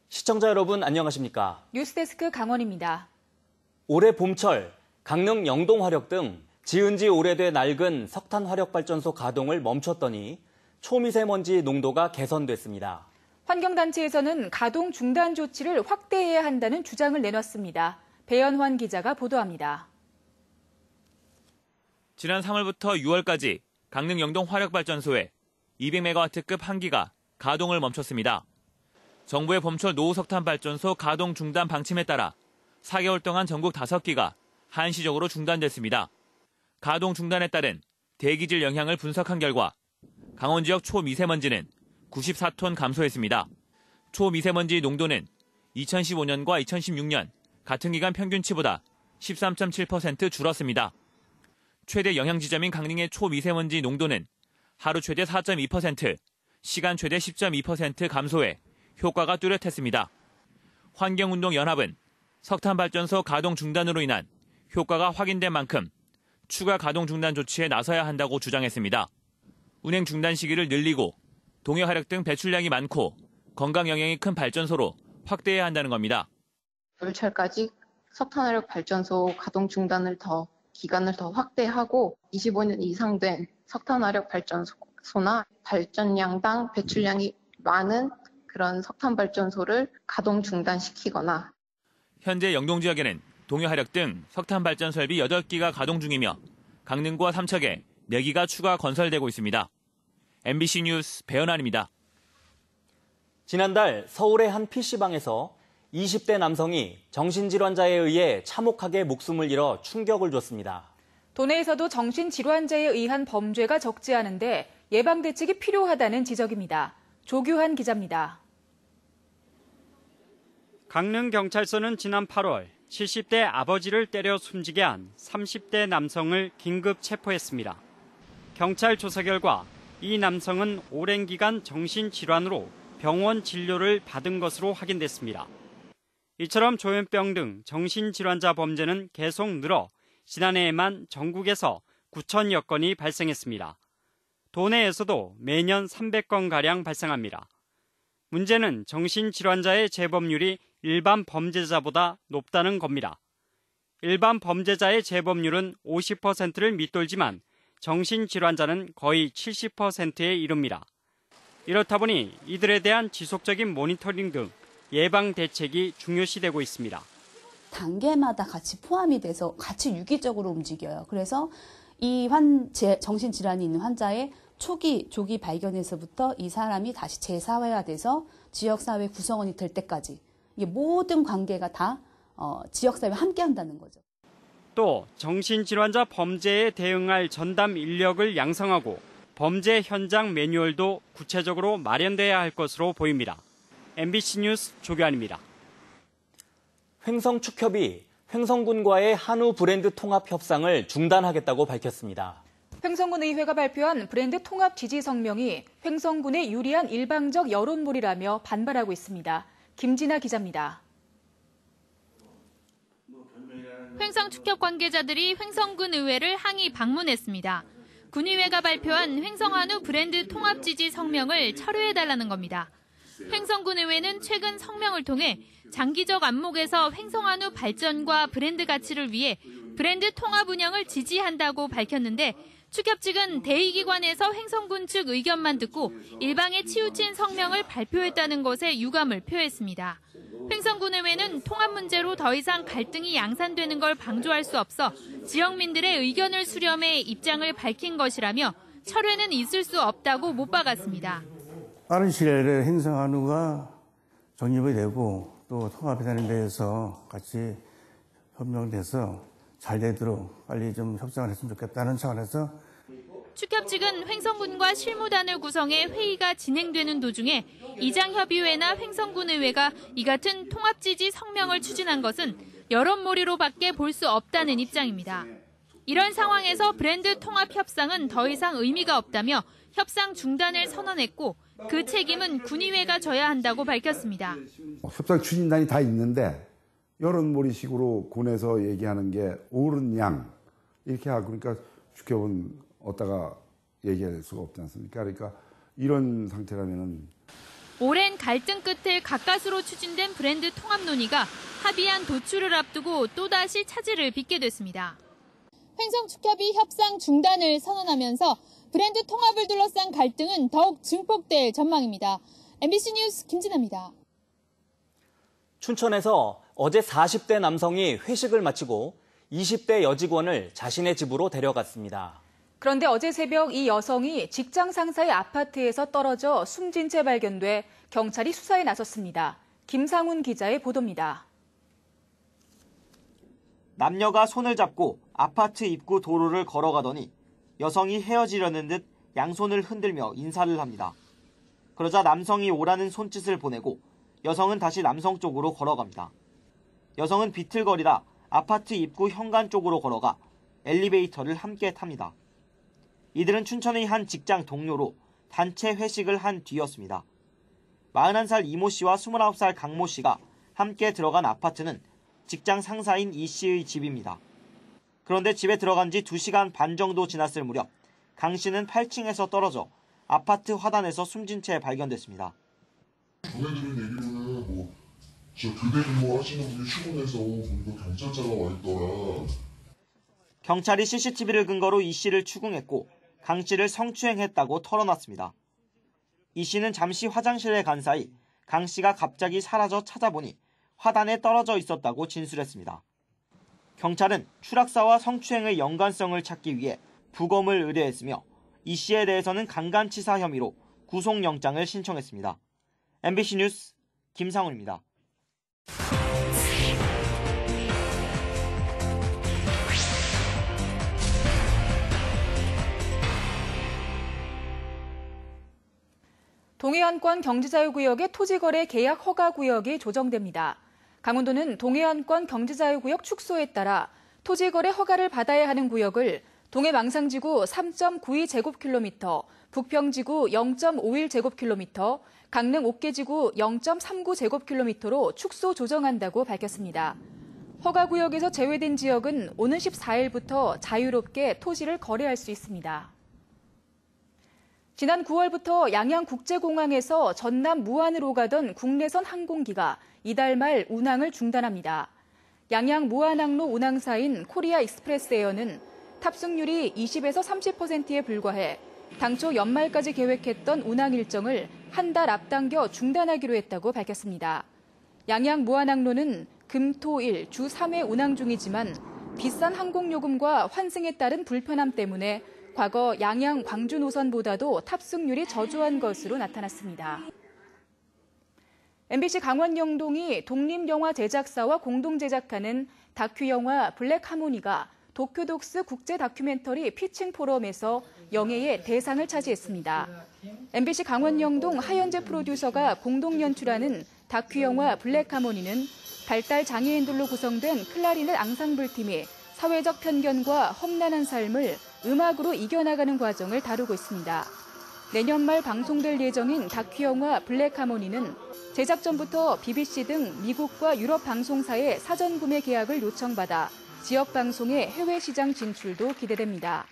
시청자 여러분 안녕하십니까? 뉴스데스크 강원입니다. 올해 봄철 강릉 영동화력 등 지은 지 오래돼 낡은 석탄화력발전소 가동을 멈췄더니 초미세먼지 농도가 개선됐습니다. 환경단체에서는 가동 중단 조치를 확대해야 한다는 주장을 내놨습니다. 배연환 기자가 보도합니다. 지난 3월부터 6월까지 강릉 영동화력발전소에 200메가와트급 한 기가 가동을 멈췄습니다. 정부의 봄철 노후석탄발전소 가동 중단 방침에 따라 4개월 동안 전국 5기가 한시적으로 중단됐습니다. 가동 중단에 따른 대기질 영향을 분석한 결과 강원 지역 초미세먼지는 94톤 감소했습니다. 초미세먼지 농도는 2015년과 2016년 같은 기간 평균치보다 13.7% 줄었습니다. 최대 영향 지점인 강릉의 초미세먼지 농도는 하루 최대 4.2%, 시간 최대 10.2% 감소해 효과가 뚜렷했습니다. 환경운동연합은 석탄발전소 가동 중단으로 인한 효과가 확인된 만큼 추가 가동 중단 조치에 나서야 한다고 주장했습니다. 운행 중단 시기를 늘리고 동해화력 등 배출량이 많고 건강 영향이 큰 발전소로 확대해야 한다는 겁니다. 겨울철까지 석탄화력 발전소 가동 중단을 기간을 더 확대하고 25년 이상 된 석탄화력 발전소나 발전량당 배출량이 많은 그런 석탄 발전소를 가동 중단시키거나. 현재 영동 지역에는 동해화력 등 석탄 발전 설비 8기가 가동 중이며 강릉과 삼척에 4기가 추가 건설되고 있습니다. MBC 뉴스 배연환입니다. 지난달 서울의 한 PC방에서 20대 남성이 정신질환자에 의해 참혹하게 목숨을 잃어 충격을 줬습니다. 도내에서도 정신질환자에 의한 범죄가 적지 않은데 예방 대책이 필요하다는 지적입니다. 조규환 기자입니다. 강릉경찰서는 지난 8월 70대 아버지를 때려 숨지게 한 30대 남성을 긴급 체포했습니다. 경찰 조사 결과 이 남성은 오랜 기간 정신질환으로 병원 진료를 받은 것으로 확인됐습니다. 이처럼 조현병 등 정신질환자 범죄는 계속 늘어 지난해에만 전국에서 9,000여 건이 발생했습니다. 도내에서도 매년 300건가량 발생합니다. 문제는 정신질환자의 재범률이 일반 범죄자보다 높다는 겁니다. 일반 범죄자의 재범률은 50%를 밑돌지만 정신질환자는 거의 70%에 이릅니다. 이렇다 보니 이들에 대한 지속적인 모니터링 등 예방 대책이 중요시되고 있습니다. 단계마다 같이 포함이 돼서 같이 유기적으로 움직여요. 그래서 이 정신질환이 있는 환자의 조기 발견에서부터 이 사람이 다시 재사회화돼서 지역사회 구성원이 될 때까지 이게 모든 관계가 다 지역사회와 함께 한다는 거죠. 또 정신질환자 범죄에 대응할 전담 인력을 양성하고 범죄 현장 매뉴얼도 구체적으로 마련돼야 할 것으로 보입니다. MBC 뉴스 조규환입니다. 횡성축협이 횡성군과의 한우 브랜드 통합 협상을 중단하겠다고 밝혔습니다. 횡성군 의회가 발표한 브랜드 통합 지지 성명이 횡성군에 유리한 일방적 여론몰이라며 반발하고 있습니다. 김진아 기자입니다. 횡성축협 관계자들이 횡성군 의회를 항의 방문했습니다. 군의회가 발표한 횡성한우 브랜드 통합 지지 성명을 철회해달라는 겁니다. 횡성군 의회는 최근 성명을 통해 장기적 안목에서 횡성한우 발전과 브랜드 가치를 위해 브랜드 통합 운영을 지지한다고 밝혔는데 축협 측은 대의기관에서 횡성군 측 의견만 듣고 일방에 치우친 성명을 발표했다는 것에 유감을 표했습니다. 횡성군 의회는 통합 문제로 더 이상 갈등이 양산되는 걸 방조할 수 없어 지역민들의 의견을 수렴해 입장을 밝힌 것이라며 철회는 있을 수 없다고 못 박았습니다. 빠른 시일 내에 횡성한우가 정립이 되고 또 통합되는 데에서 같이 협력돼서 잘 되도록 빨리 좀 협상을 했으면 좋겠다는 차원에서 축협 측은 횡성군과 실무단을 구성해 회의가 진행되는 도중에 이장협의회나 횡성군 의회가 이 같은 통합 지지 성명을 추진한 것은 여론몰이로밖에 볼 수 없다는 입장입니다. 이런 상황에서 브랜드 통합 협상은 더 이상 의미가 없다며 협상 중단을 선언했고 그 책임은 군의회가 져야 한다고 밝혔습니다. 협상 추진단이 다 있는데 여론몰이식으로 군에서 얘기하는 게 옳은 양 이렇게 하고 그러니까 축협은 어디다가 얘기할 수가 없지 않습니까? 그러니까 이런 상태라면은 오랜 갈등 끝에 가까스로 추진된 브랜드 통합 논의가 합의안 도출을 앞두고 또다시 차질을 빚게 됐습니다. 횡성축협이 협상 중단을 선언하면서 브랜드 통합을 둘러싼 갈등은 더욱 증폭될 전망입니다. MBC 뉴스 김진아입니다. 춘천에서 어제 40대 남성이 회식을 마치고 20대 여직원을 자신의 집으로 데려갔습니다. 그런데 어제 새벽 이 여성이 직장 상사의 아파트에서 떨어져 숨진 채 발견돼 경찰이 수사에 나섰습니다. 김상훈 기자의 보도입니다. 남녀가 손을 잡고 아파트 입구 도로를 걸어가더니 여성이 헤어지려는 듯 양손을 흔들며 인사를 합니다. 그러자 남성이 오라는 손짓을 보내고 여성은 다시 남성 쪽으로 걸어갑니다. 여성은 비틀거리다 아파트 입구 현관 쪽으로 걸어가 엘리베이터를 함께 탑니다. 이들은 춘천의 한 직장 동료로 단체 회식을 한 뒤였습니다. 41살 이모 씨와 29살 강모 씨가 함께 들어간 아파트는 직장 상사인 이 씨의 집입니다. 그런데 집에 들어간 지 2시간 반 정도 지났을 무렵 강 씨는 8층에서 떨어져 아파트 화단에서 숨진 채 발견됐습니다. 전해들은 얘기로는 진짜 교대 근무 하시는 분이 출근해서 보니까 경찰차가 와 있더라. 경찰이 CCTV를 근거로 이 씨를 추궁했고 강 씨를 성추행했다고 털어놨습니다. 이 씨는 잠시 화장실에 간 사이 강 씨가 갑자기 사라져 찾아보니 화단에 떨어져 있었다고 진술했습니다. 경찰은 추락사와 성추행의 연관성을 찾기 위해 부검을 의뢰했으며 이 씨에 대해서는 강간치사 혐의로 구속영장을 신청했습니다. MBC 뉴스 김상훈입니다. 동해안권 경제자유구역의 토지거래 계약 허가구역이 조정됩니다. 강원도는 동해안권 경제자유구역 축소에 따라 토지거래 허가를 받아야 하는 구역을 동해망상지구 3.92제곱킬로미터, 북평지구 0.51제곱킬로미터, 강릉 옥계지구 0.39제곱킬로미터로 축소 조정한다고 밝혔습니다. 허가구역에서 제외된 지역은 오는 14일부터 자유롭게 토지를 거래할 수 있습니다. 지난 9월부터 양양국제공항에서 전남 무안으로 가던 국내선 항공기가 이달 말 운항을 중단합니다. 양양 무안항로 운항사인 코리아 익스프레스 에어는 탑승률이 20에서 30%에 불과해 당초 연말까지 계획했던 운항 일정을 한 달 앞당겨 중단하기로 했다고 밝혔습니다. 양양 무안항로는 금, 토, 일 주 3회 운항 중이지만 비싼 항공요금과 환승에 따른 불편함 때문에 과거 양양 광주 노선보다도 탑승률이 저조한 것으로 나타났습니다. MBC 강원 영동이 독립영화 제작사와 공동 제작하는 다큐영화 블랙하모니가 도쿄독스 국제 다큐멘터리 피칭 포럼에서 영예의 대상을 차지했습니다. MBC 강원 영동 하현재 프로듀서가 공동 연출하는 다큐영화 블랙하모니는 발달 장애인들로 구성된 클라리넷 앙상블팀이 사회적 편견과 험난한 삶을 음악으로 이겨나가는 과정을 다루고 있습니다. 내년 말 방송될 예정인 다큐영화 블랙하모니는 제작 전부터 BBC 등 미국과 유럽 방송사의 사전 구매 계약을 요청받아 지역 방송의 해외 시장 진출도 기대됩니다.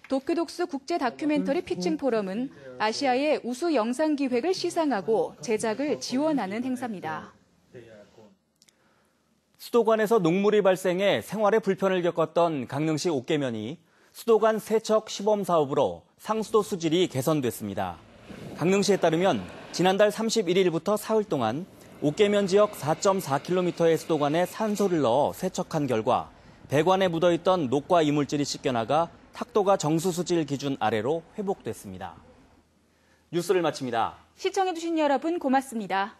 도쿄독스 국제 다큐멘터리 피칭 포럼은 아시아의 우수 영상 기획을 시상하고 제작을 지원하는 행사입니다. 수도관에서 녹물이 발생해 생활에 불편을 겪었던 강릉시 옥계면이 수도관 세척 시범 사업으로 상수도 수질이 개선됐습니다. 강릉시에 따르면 지난달 31일부터 사흘 동안 옥계면 지역 4.4km의 수도관에 산소를 넣어 세척한 결과 배관에 묻어있던 녹과 이물질이 씻겨나가 탁도가 정수 수질 기준 아래로 회복됐습니다. 뉴스를 마칩니다. 시청해주신 여러분 고맙습니다.